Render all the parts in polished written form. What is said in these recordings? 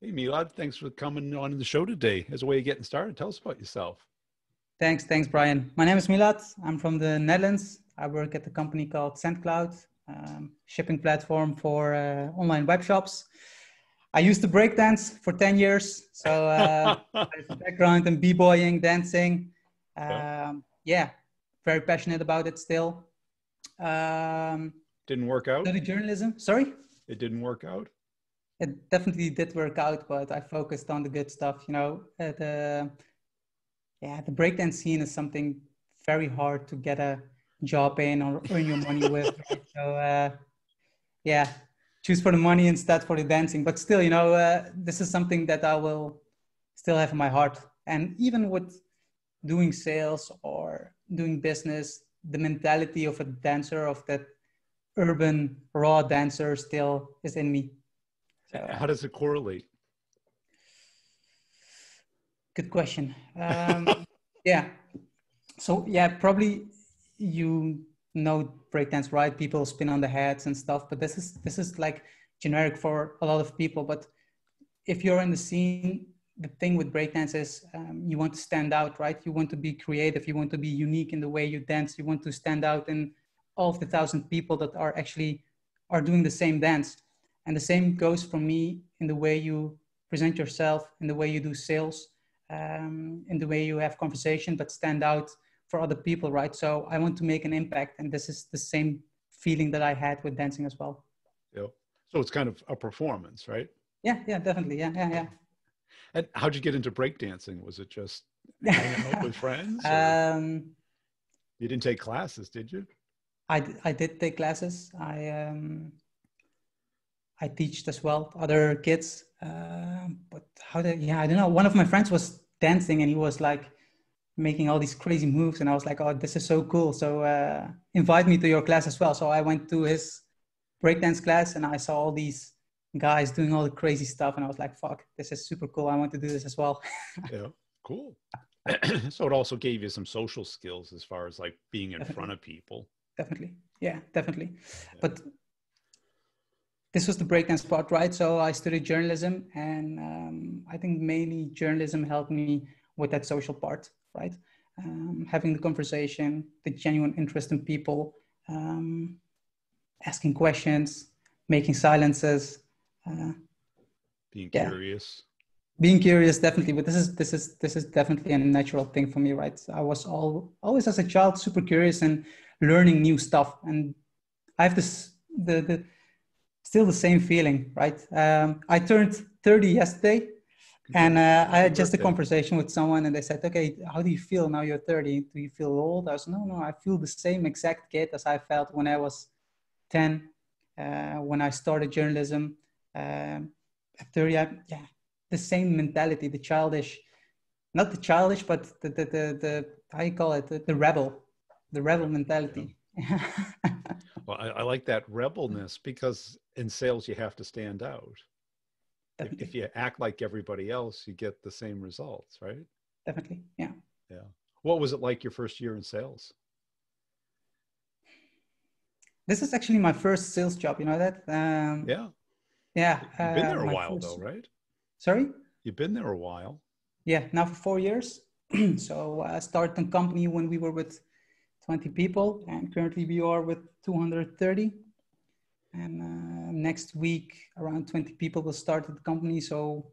Hey, Milad, thanks for coming on the show today. As a way of getting started, tell us about yourself. Thanks, Brian. My name is Milad. I'm from the Netherlands. I work at a company called SendCloud, shipping platform for online web shops. I used to breakdance for 10 years. So I have a background in b-boying, dancing. Yeah, very passionate about it still. Didn't work out? Studied journalism. Sorry? It didn't work out? It definitely did work out, but I focused on the good stuff. You know, the breakdance scene is something very hard to get a job in or earn your money with. Right? So choose for the money instead for the dancing. But still, this is something that I will still have in my heart. And even with doing sales or doing business, the mentality of a dancer, of that urban raw dancer, still is in me. So, how does it correlate? Good question. Probably you know breakdance, right? People spin on the heads and stuff, but this is like generic for a lot of people. But if you're in the scene, the thing with breakdance is you want to stand out, right? You want to be creative. You want to be unique in the way you dance. You want to stand out in all of the 1,000 people that are doing the same dance. And the same goes for me in the way you present yourself, in the way you do sales, in the way you have conversation, but stand out for other people, right? So I want to make an impact. And this is the same feeling that I had with dancing as well. Yeah. So it's kind of a performance, right? Yeah, definitely. Yeah. And how'd you get into breakdancing? Was it just hanging out with friends? You didn't take classes, did you? I did take classes. I teach as well, other kids. But I don't know. One of my friends was dancing and he was like making all these crazy moves. And I was like, oh, this is so cool. So invite me to your class as well. So I went to his breakdance class and I saw all these guys doing all the crazy stuff. And I was like, fuck, this is super cool. I want to do this as well. Yeah, cool. So it also gave you some social skills as far as like being in front of people. Definitely. Yeah, definitely. Yeah. But this was the breakdance part, right? So I studied journalism and I think mainly journalism helped me with that social part, right? Having the conversation, the genuine interest in people, asking questions, making silences. Being curious. Being curious, definitely. But this is definitely a natural thing for me, right? I was always as a child super curious and learning new stuff. And I have still the same feeling, right? I turned 30 yesterday and I had just a conversation with someone and they said, okay, how do you feel now you're 30? Do you feel old? I said, no, I feel the same exact kid as I felt when I was 10, when I started journalism. At 30, the same mentality, not the childish, but the how you call it, the rebel mentality. Yeah. Well, I like that rebelness because in sales, you have to stand out. If you act like everybody else, you get the same results, right? Definitely. Yeah. Yeah. What was it like your first year in sales? This is actually my first sales job. You know that? Yeah. Yeah. You've been there a while though, right? Sorry? You've been there a while. Yeah. Now for 4 years. So I started the company when we were with 20 people and currently we are with 230. And next week, around 20 people will start at the company. So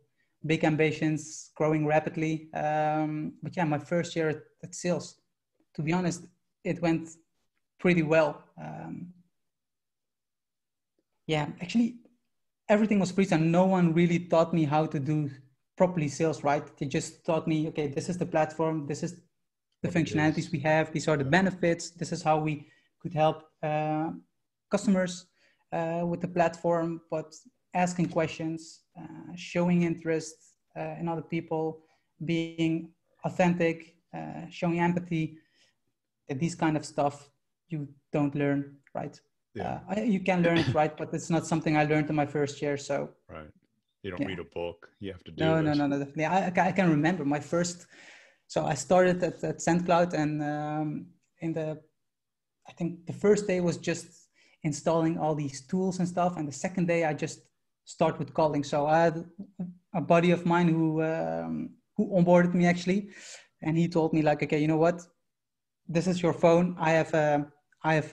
big ambitions, growing rapidly. But yeah, my first year at sales, to be honest, it went pretty well. Actually, everything was pretty, and no one really taught me how to do properly sales, right? They just taught me, okay, this is the platform, this is the functionalities we have, these are the benefits, this is how we could help customers with the platform, but asking questions, showing interest in other people, being authentic, showing empathy, these kind of stuff you don't learn, right? Yeah. You can learn it, right? But it's not something I learned in my first year. So right, you don't read a book. You have to do it. No. Definitely. I can remember my first. So I started at SendCloud, and I think the first day was just installing all these tools and stuff, and the second day I just start with calling. So I had a buddy of mine who onboarded me actually, and he told me like, okay, you know what? This is your phone. I have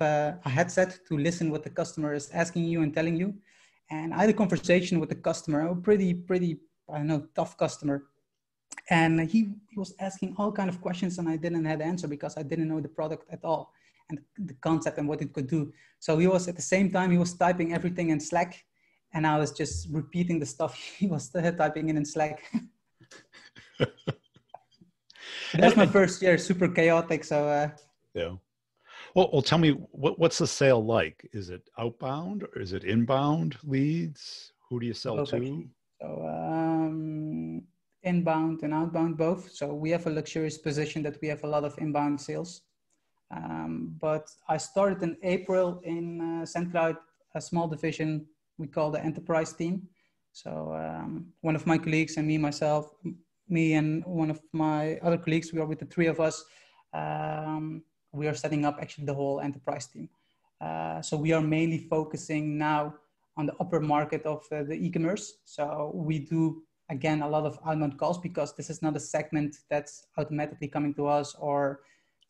a headset to listen what the customer is asking you and telling you. And I had a conversation with the customer, a pretty, I don't know, tough customer. And he was asking all kind of questions and I didn't have the answer because I didn't know the product at all and the concept and what it could do. So he was at the same time, he was typing everything in Slack and I was just repeating the stuff he was typing in Slack. It was my first year, super chaotic. So yeah. Well, tell me, what's the sale like? Is it outbound or is it inbound leads? Who do you sell both to? actually. So inbound and outbound both. So we have a luxurious position that we have a lot of inbound sales. But I started in April in SendCloud, a small division we call the enterprise team. So one of my colleagues and me and one of my other colleagues, we are with the three of us. We are setting up actually the whole enterprise team. So we are mainly focusing now on the upper market of the e-commerce. So we do, again, a lot of outbound calls because this is not a segment that's automatically coming to us or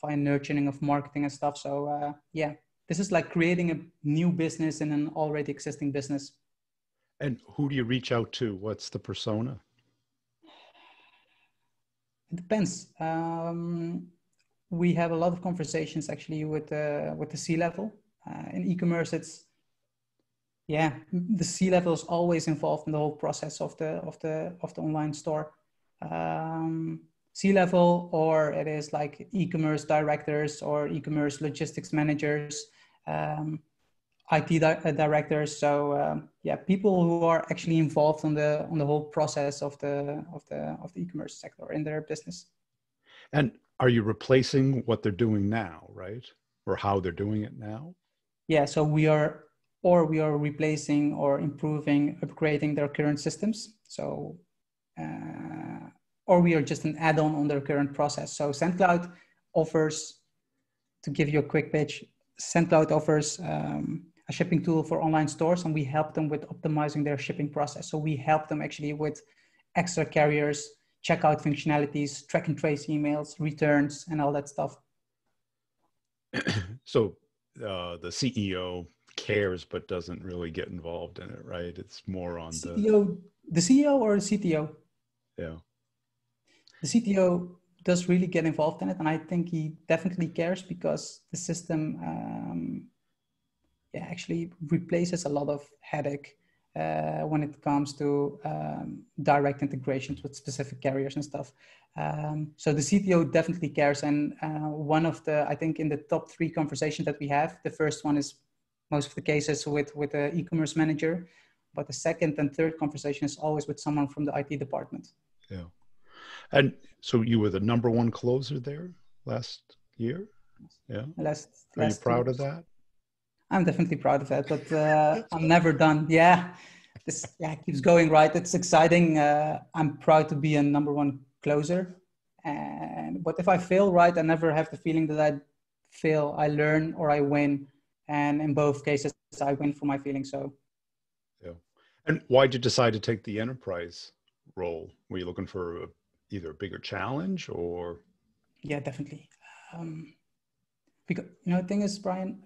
fine nurturing of marketing and stuff. So yeah, this is like creating a new business in an already existing business. And who do you reach out to? What's the persona? It depends. We have a lot of conversations actually with the C-level. In e-commerce, the C-level is always involved in the whole process of the online store. C-level, or it is like e-commerce directors or e-commerce logistics managers, IT directors. So people who are actually involved on the whole process of the e-commerce sector in their business. And are you replacing what they're doing now, right? Or how they're doing it now? Yeah, so we are replacing or improving, upgrading their current systems. So, or we are just an add-on on their current process. So SendCloud offers, to give you a quick pitch, SendCloud offers a shipping tool for online stores, and we help them with optimizing their shipping process. So we help them actually with extra carriers, checkout functionalities, track and trace emails, returns, and all that stuff. So the CEO cares but doesn't really get involved in it, right? It's more on the CEO or the CTO. Yeah. The CTO does really get involved in it, and I think he definitely cares because the system actually replaces a lot of headache when it comes to direct integrations with specific carriers and stuff. So the CTO definitely cares, and one of the, I think in the top 3 conversations that we have, the first one is most of the cases with the e-commerce manager, but the second and third conversation is always with someone from the IT department. Yeah. And so you were the #1 closer there last year? Yeah. Are you proud of that? I'm definitely proud of that, but I'm never done. Yeah, this keeps going, right? It's exciting. I'm proud to be a #1 closer. But if I fail, right, I never have the feeling that I fail. I learn or I win. And in both cases, I win for my feelings. So. Yeah. And why did you decide to take the enterprise role? Were you looking for either a bigger challenge or? Yeah, definitely. Because, the thing is, Brian,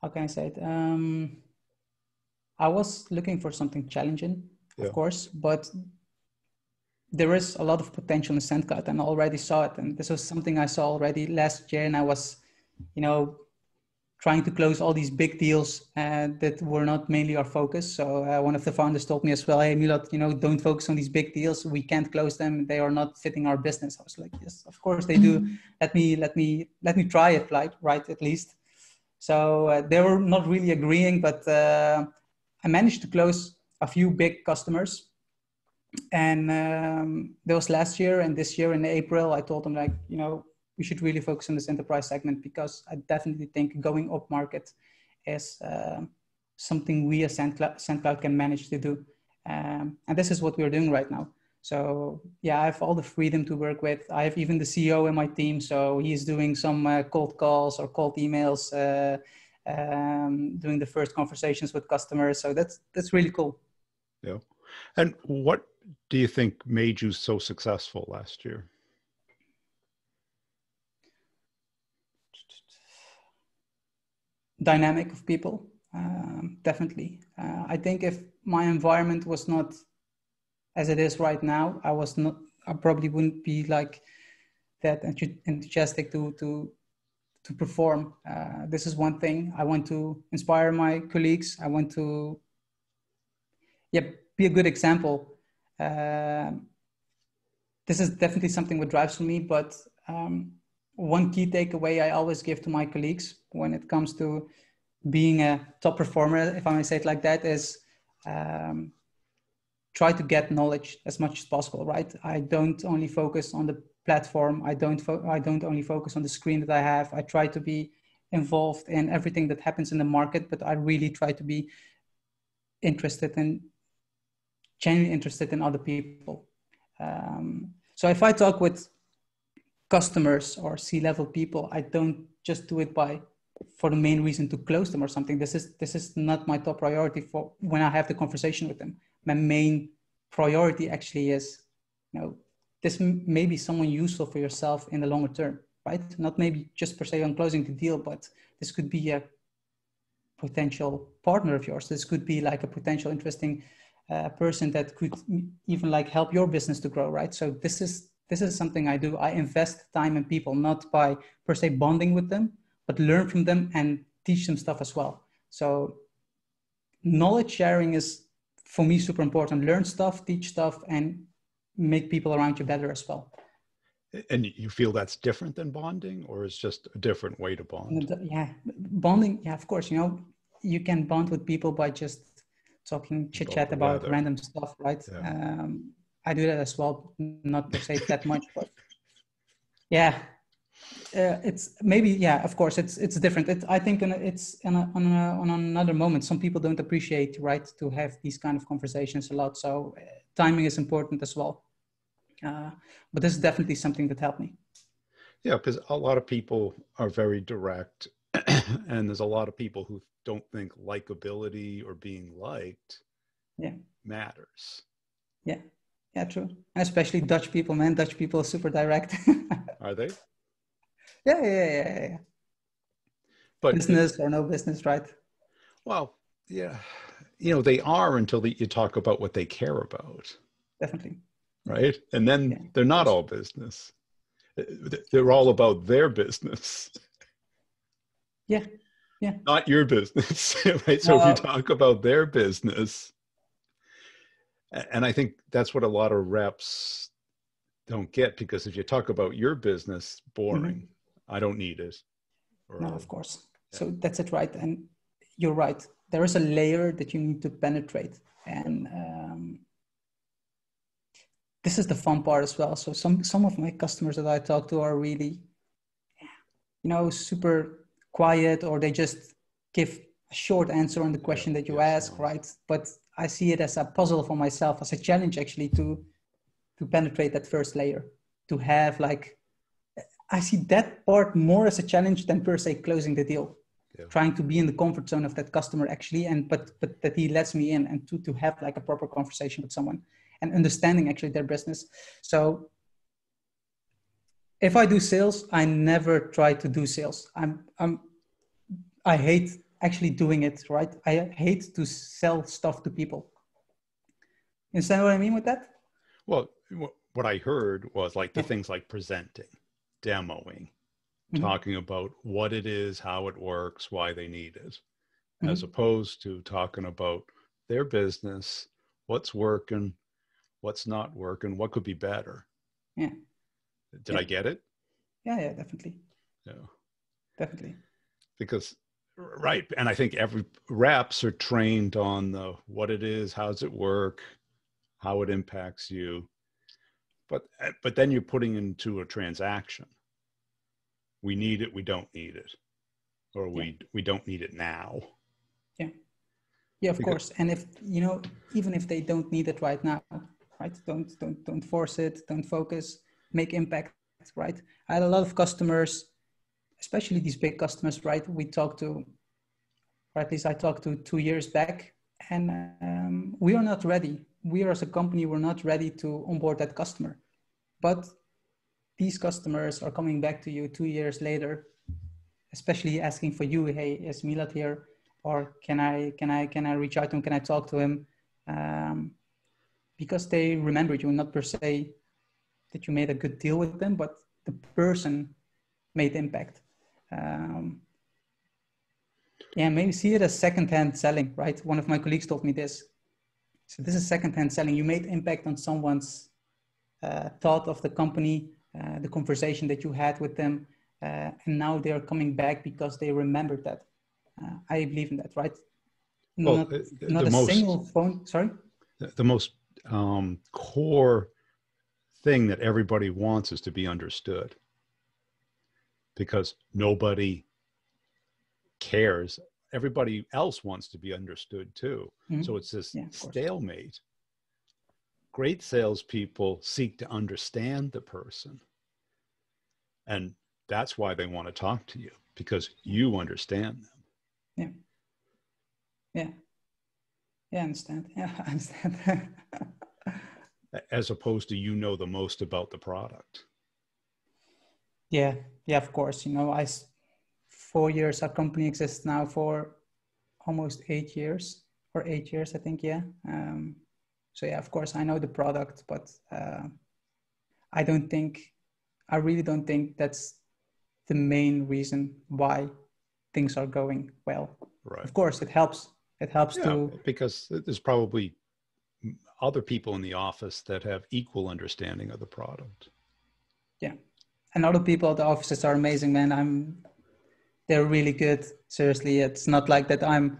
how can I say it? I was looking for something challenging, of course, but there is a lot of potential in SendCloud, and I already saw it. And this was something I saw already last year, and I was, trying to close all these big deals that were not mainly our focus. So one of the founders told me as well, hey, Milot, don't focus on these big deals. We can't close them. They are not fitting our business. I was like, yes, of course they do. Let me try it, right, at least. So they were not really agreeing, but I managed to close a few big customers. And that was last year, and this year in April, I told them like, we should really focus on this enterprise segment because I definitely think going up market is something we as SendCloud can manage to do. And this is what we're doing right now. So yeah, I have all the freedom to work with. I have even the CEO in my team. So he's doing some cold calls or cold emails, doing the first conversations with customers. So that's really cool. Yeah. And what do you think made you so successful last year? Dynamic of people, definitely. I think if my environment was not as it is right now, I probably wouldn't be like that enthusiastic to perform. This is one thing. I want to inspire my colleagues. I want to, yeah, be a good example. This is definitely something that drives me, but one key takeaway I always give to my colleagues when it comes to being a top performer, if I may say it like that, is try to get knowledge as much as possible, right? I don't only focus on the platform. I don't only focus on the screen that I have. I try to be involved in everything that happens in the market, but I really try to be genuinely interested in other people. So if I talk with customers or C-level people, I don't just do it for the main reason to close them or something. This is not my top priority for when I have the conversation with them. My main priority actually is, this may be someone useful for yourself in the longer term, right? Not maybe just per se on closing the deal, but this could be a potential partner of yours. This could be like a potential interesting person that could even like help your business to grow, right? So this is something I do. I invest time in people, not by per se bonding with them, but learn from them and teach them stuff as well. So knowledge sharing is, for me, super important. Learn stuff, teach stuff, and make people around you better as well. And you feel that's different than bonding, or is just a different way to bond? Yeah, bonding. Yeah, of course. You can bond with people by just talking chit chat about random stuff, right? Yeah. I do that as well, not per se that much, but yeah, it's maybe, yeah, of course, it's different. I think it's on another moment. Some people don't appreciate, right, to have these kind of conversations a lot. So timing is important as well. But this is definitely something that helped me. Yeah, because a lot of people are very direct, and there's a lot of people who don't think likability or being liked matters. Yeah, yeah, true. Especially Dutch people, man. Dutch people are super direct. Are they? Yeah. But business or no business, right? Well, yeah, they are until you talk about what they care about. Definitely. Right? And then they're not all business. They're all about their business. Yeah. Not your business, right? So if you talk about their business, and I think that's what a lot of reps don't get, because if you talk about your business, boring. Mm-hmm. I don't need it. No, of course. Yeah. So that's it, right? And you're right. There is a layer that you need to penetrate. And this is the fun part as well. So some of my customers that I talk to are really, super quiet, or they just give a short answer on the question that you ask, right? But I see it as a puzzle for myself, as a challenge actually to penetrate that first layer, to have I see that part more as a challenge than per se closing the deal. Trying to be in the comfort zone of that customer actually, but that he lets me in, and to have like a proper conversation with someone and understanding actually their business. So if I do sales, I never try to do sales. I hate actually doing it, right? I hate to sell stuff to people. Understand what I mean with that? Well, what I heard was like the things like presenting, demoing, talking about what it is, how it works, why they need it, as opposed to talking about their business, what's working, what's not working, what could be better. Yeah. Did I get it? Yeah, definitely. Yeah. Definitely. Because, right. And I think every reps are trained on what it is, how does it work, how it impacts you. But then you're putting into a transaction. We need it, we don't need it. Or we don't need it now. Yeah, of course. And if, even if they don't need it right now, right? Don't force it, don't focus, make impact, right? I had a lot of customers, especially these big customers, right? We talked to, or at least I talked to 2 years back, and we are not ready. We are, as a company, we're not ready to onboard that customer. But these customers are coming back to you 2 years later, especially asking for you, hey, is Milad here? Or can I reach out to him? Can I talk to him? Because they remember you, not per se that you made a good deal with them, but the person made impact. Yeah, maybe see it as secondhand selling, right? One of my colleagues told me this. So this is secondhand selling. You made impact on someone's thought of the company, the conversation that you had with them, and now they're coming back because they remembered that. I believe in that, right? Well, Not a single phone. Sorry. The most core thing that everybody wants is to be understood, because nobody cares. Everybody else wants to be understood too. Mm-hmm. So it's this stalemate. Great salespeople seek to understand the person. And that's why they want to talk to you, because you understand them. Yeah. Yeah. Yeah, I understand. Yeah, I understand. As opposed to, you know, the most about the product. Yeah. Yeah, of course. You know, 4 years, our company exists now for almost 8 years, or 8 years, I think. Yeah. So yeah, of course I know the product, but I really don't think that's the main reason why things are going well. Right. Of course it helps. It helps because there's probably other people in the office that have equal understanding of the product. Yeah. And other people at the offices are amazing, man. They're really good. Seriously. It's not like that I'm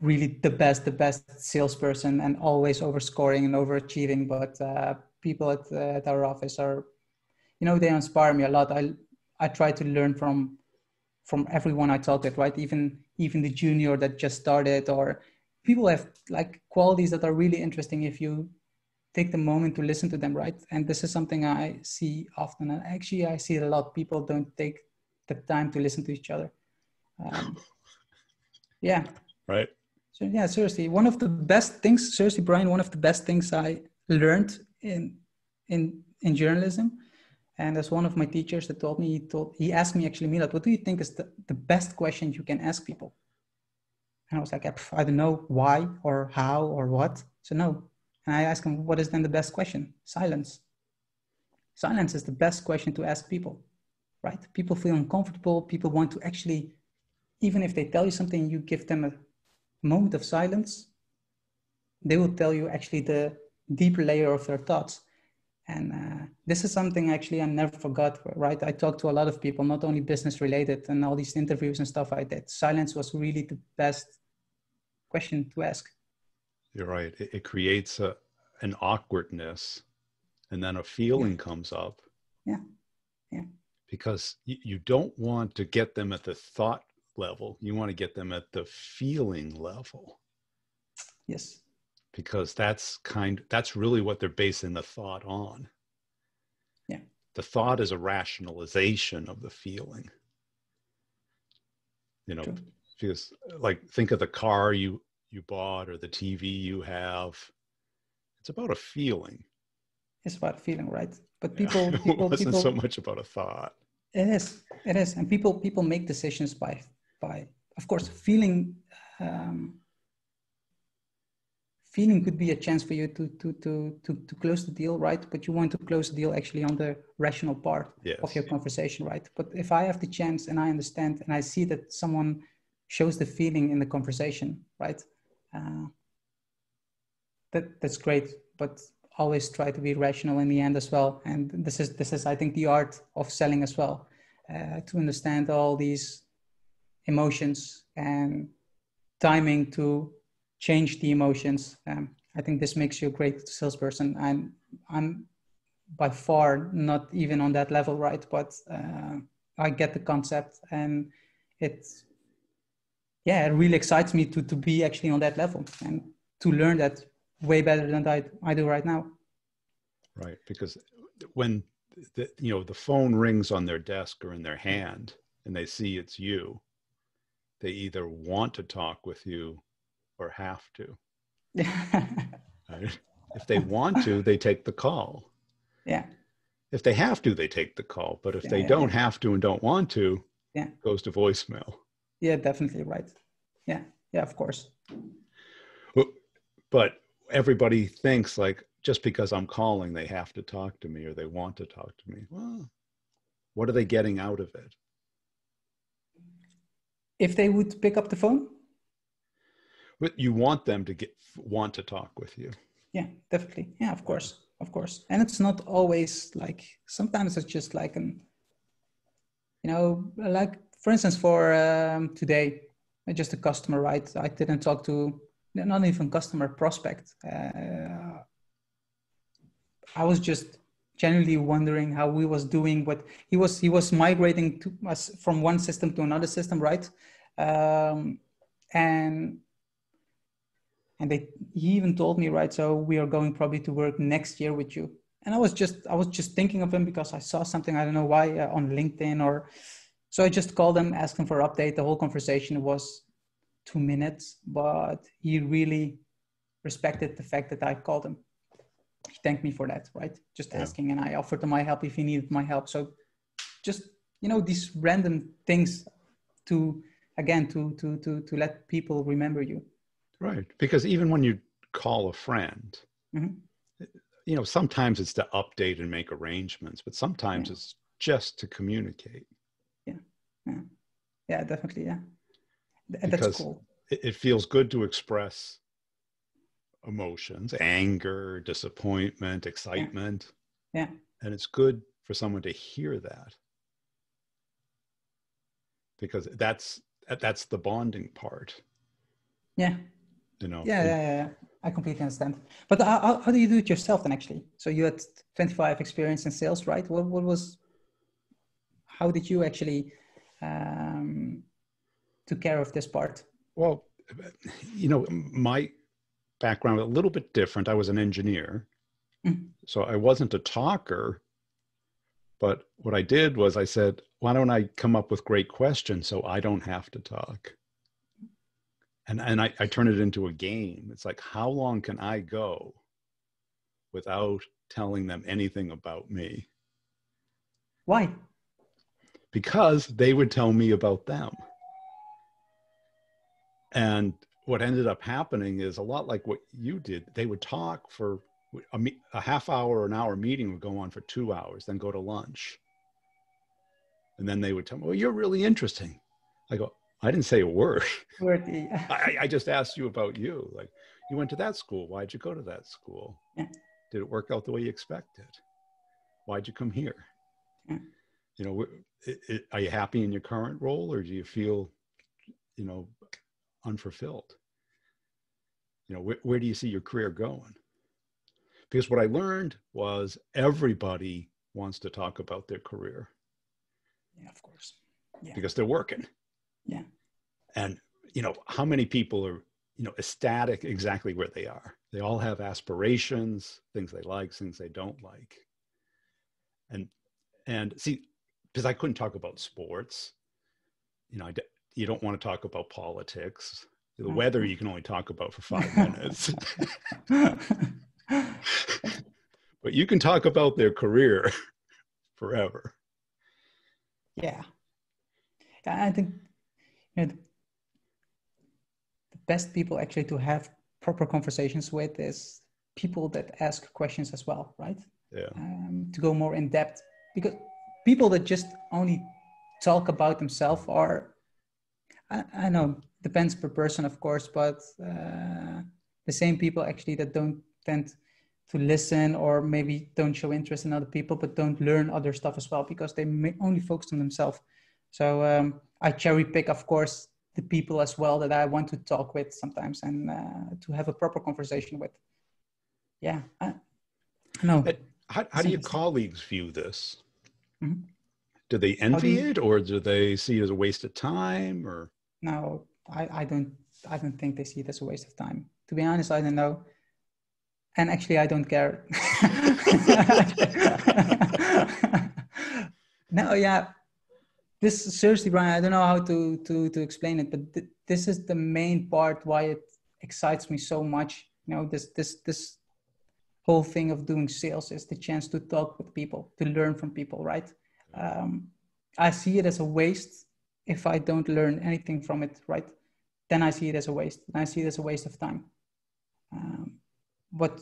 really the best salesperson and always overscoring and overachieving, but people at our office are, you know, they inspire me a lot. I try to learn from everyone I talk with, right? Even the junior that just started, or people have like qualities that are really interesting if you take the moment to listen to them, right? And this is something I see often, and actually I see it a lot. People don't take the time to listen to each other. Yeah. Right. So yeah, seriously, one of the best things, seriously, Brian, one of the best things I learned in journalism, and as one of my teachers that told me, he asked me actually, Milad, what do you think is the best question you can ask people? And I was like, I don't know why or how or what. So no. And I asked him, what is then the best question? Silence. Silence is the best question to ask people, right? People feel uncomfortable. People want to actually, even if they tell you something, you give them a moment of silence, they will tell you actually the deeper layer of their thoughts. And this is something actually I never forgot, right? I talked to a lot of people, not only business related, and all these interviews and stuff I did. Silence was really the best question to ask. You're right. It creates an awkwardness, and then a feeling comes up. Yeah. Yeah. Because you don't want to get them at the thought level. You want to get them at the feeling level. Yes. Because that's really what they're basing the thought on. Yeah. The thought is a rationalization of the feeling. You know, because like, think of the car you bought or the TV you have. It's about a feeling. It's about a feeling, right? But it wasn't so much about a thought. It is. And people make decisions by, of course, feeling. Feeling could be a chance for you to close the deal, right? But you want to close the deal actually on the rational part of your conversation, right? But if I have the chance and I understand and I see that someone shows the feeling in the conversation, right? That's great, but always try to be rational in the end as well. And this is I think the art of selling as well, to understand all these emotions and timing to change the emotions. I think this makes you a great salesperson. And I'm by far not even on that level, right? But I get the concept, and it really excites me to be actually on that level and to learn that way better than I do right now. Right, because when the phone rings on their desk or in their hand and they see it's you, they either want to talk with you or have to. Yeah. Right? If they want to, they take the call. Yeah. If they have to, they take the call. But if Yeah. they Yeah. don't Yeah. have to and don't want to, Yeah. it goes to voicemail. Yeah. Definitely right. Yeah. Yeah. Of course. But everybody thinks like just because I'm calling, they have to talk to me or they want to talk to me. Well, what are they getting out of it? If they would pick up the phone. But you want them to want to talk with you. Yeah, definitely. Yeah, of course. Of course. And it's not always like, sometimes it's just like like for instance, for today, just a customer, right? I didn't talk to, not even customer, prospect. I was just genuinely wondering how he was doing. What he was migrating to us from one system to another system, right? And he even told me, right, so we are going probably to work next year with you. And I was just thinking of him because I saw something, I don't know why, on LinkedIn, or so I just called him, asked him for an update. The whole conversation was 2 minutes, but he really respected the fact that I called him. He thanked me for that, right? Just asking, and I offered him my help if he needed my help. So just, these random things to, again, to let people remember you. Right. Because even when you call a friend, Mm-hmm. Sometimes it's to update and make arrangements, but sometimes it's just to communicate. Yeah. Yeah. Yeah, definitely. Yeah. Because that's cool. It feels good to express emotions, anger, disappointment, excitement. Yeah. And it's good for someone to hear that. Because that's the bonding part. Yeah. Yeah. I completely understand. But how do you do it yourself then, actually? So you had 25 experience in sales, right? How did you actually took care of this part? Well, my background was a little bit different. I was an engineer. Mm. So I wasn't a talker. But what I did was I said, why don't I come up with great questions so I don't have to talk? And I turn it into a game. It's like, how long can I go without telling them anything about me? Why? Because they would tell me about them. And what ended up happening is a lot like what you did. They would talk for a half hour or an hour meeting would go on for 2 hours, then go to lunch. And then they would tell me, well, you're really interesting. I go, I didn't say a word. I just asked you about you. Like, you went to that school. Why'd you go to that school? Yeah. Did it work out the way you expected? Why'd you come here? Yeah. Are you happy in your current role, or do you feel, unfulfilled? Where do you see your career going? Because what I learned was everybody wants to talk about their career. Yeah, of course. Yeah. Because they're working. Yeah. And, how many people are, ecstatic exactly where they are? They all have aspirations, things they like, things they don't like. And see, because I couldn't talk about sports, you don't want to talk about politics. The weather you can only talk about for 5 minutes. But you can talk about their career forever. Yeah. I think the best people actually to have proper conversations with is people that ask questions as well, right? Yeah. To go more in depth, because people that just only talk about themselves are, I know, depends per person, of course, but the same people actually that don't tend to listen, or maybe don't show interest in other people, but don't learn other stuff as well, because they only focus on themselves. So I cherry pick, of course, the people as well that I want to talk with sometimes, and to have a proper conversation with. Yeah, I know. How do your colleagues view this? Mm-hmm. Do they envy it, or do they see it as a waste of time? Or no, I don't think they see it as a waste of time. To be honest, I don't know. And actually, I don't care. No, yeah. This seriously, Brian, I don't know how to explain it, but this is the main part why excites me so much. You know, this whole thing of doing sales is the chance to talk with people, to learn from people, right? I see it as a waste if I don't learn anything from it, right? Then I see it as a waste. And I see it as a waste of time. But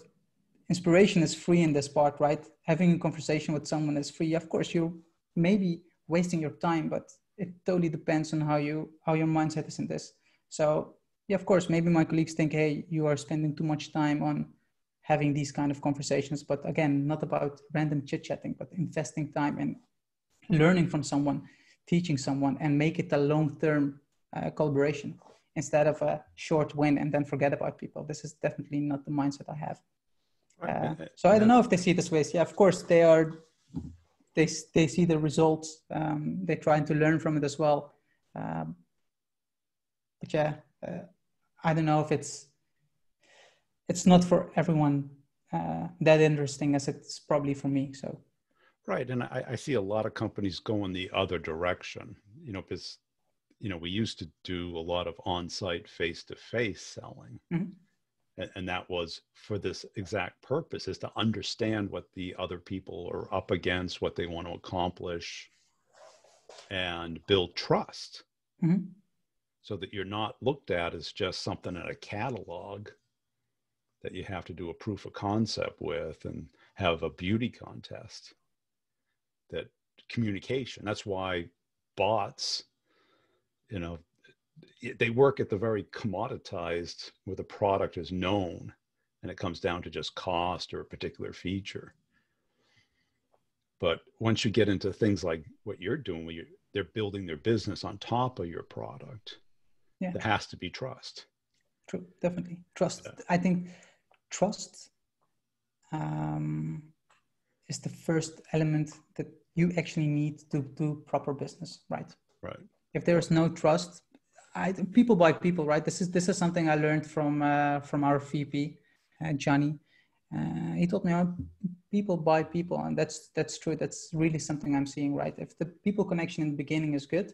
inspiration is free in this part, right? Having a conversation with someone is free. Of course, you're maybe wasting your time, but it totally depends on how your mindset is in this. So yeah, of course, maybe my colleagues think, hey, you are spending too much time on having these kind of conversations. But again, not about random chit-chatting, but investing time and learning from someone, teaching someone, and make it a long-term collaboration instead of a short win and then forget about people. This is definitely not the mindset I have. So I don't know if they see it this way. Yeah, of course they see the results. They're trying to learn from it as well. But yeah, I don't know if it's not for everyone that interesting as it's probably for me. So. Right. And I see a lot of companies going the other direction, because, we used to do a lot of on-site face-to-face selling. Mm-hmm. And that was for this exact purpose, is to understand what the other people are up against, what they want to accomplish, and build trust. Mm-hmm. So that you're not looked at as just something in a catalog that you have to do a proof of concept with and have a beauty contest. That communication, that's why bots, they work at the very commoditized, where the product is known and it comes down to just cost or a particular feature. But once you get into things like what you're doing, where they're building their business on top of your product, there has to be trust. True, definitely. Trust. Yeah. I think trust is the first element that you actually need to do proper business, right? Right. If there is no trust, people buy people, right? This is something I learned from our VP, Johnny. He told me, people buy people, and that's true. That's really something I'm seeing, right? If the people connection in the beginning is good,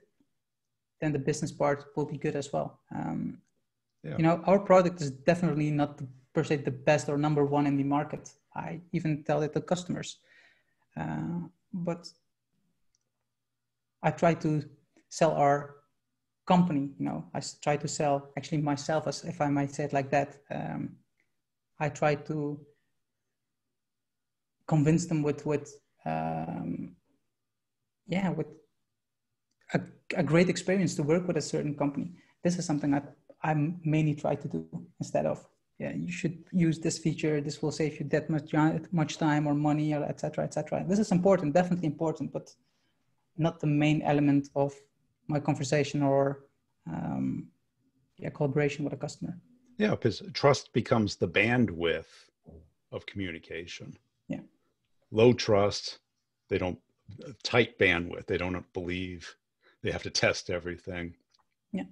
then the business part will be good as well. Our product is definitely not per se the best or number one in the market. I even tell it to customers, but I try to sell our company. I try to sell actually myself, as if I might say it like that. I try to convince them with a great experience to work with a certain company. This is something I mainly try to do, instead of, you should use this feature, this will save you that much time or money, or et cetera, et cetera. This is important, definitely important, but not the main element of my conversation or collaboration with a customer. Yeah, because trust becomes the bandwidth of communication. Yeah. Low trust, tight bandwidth, they don't believe, they have to test everything. Yeah.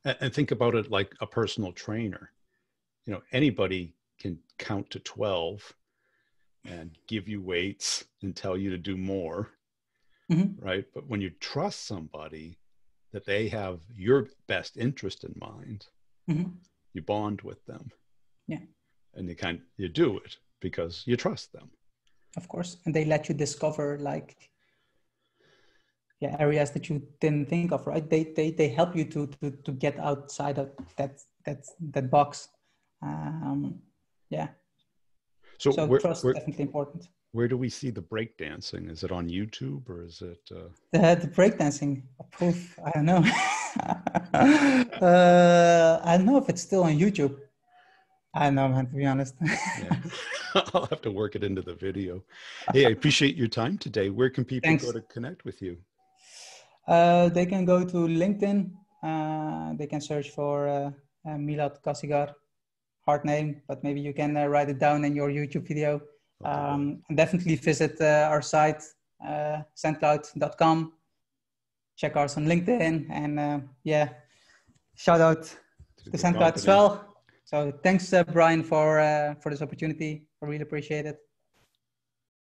And think about it like a personal trainer. Anybody can count to 12 and give you weights and tell you to do more, mm-hmm. right? But when you trust somebody that they have your best interest in mind, mm-hmm. you bond with them. Yeah. And you do it because you trust them. Of course. And they let you discover areas that you didn't think of, right? They help you to get outside of that box. So trust is definitely important. Where do we see the breakdancing? Is it on YouTube, or is it? The breakdancing, proof? I don't know. I don't know if it's still on YouTube. I don't know, man, to be honest. Yeah. I'll have to work it into the video. Hey, I appreciate your time today. Where can people go to connect with you? They can go to LinkedIn. They can search for Milad Kasigar. Hard name, but maybe you can write it down in your YouTube video. And definitely visit our site, sandcloud.com. Check us on LinkedIn, and shout out to SandCloud as well. So thanks, Brian, for this opportunity. I really appreciate it.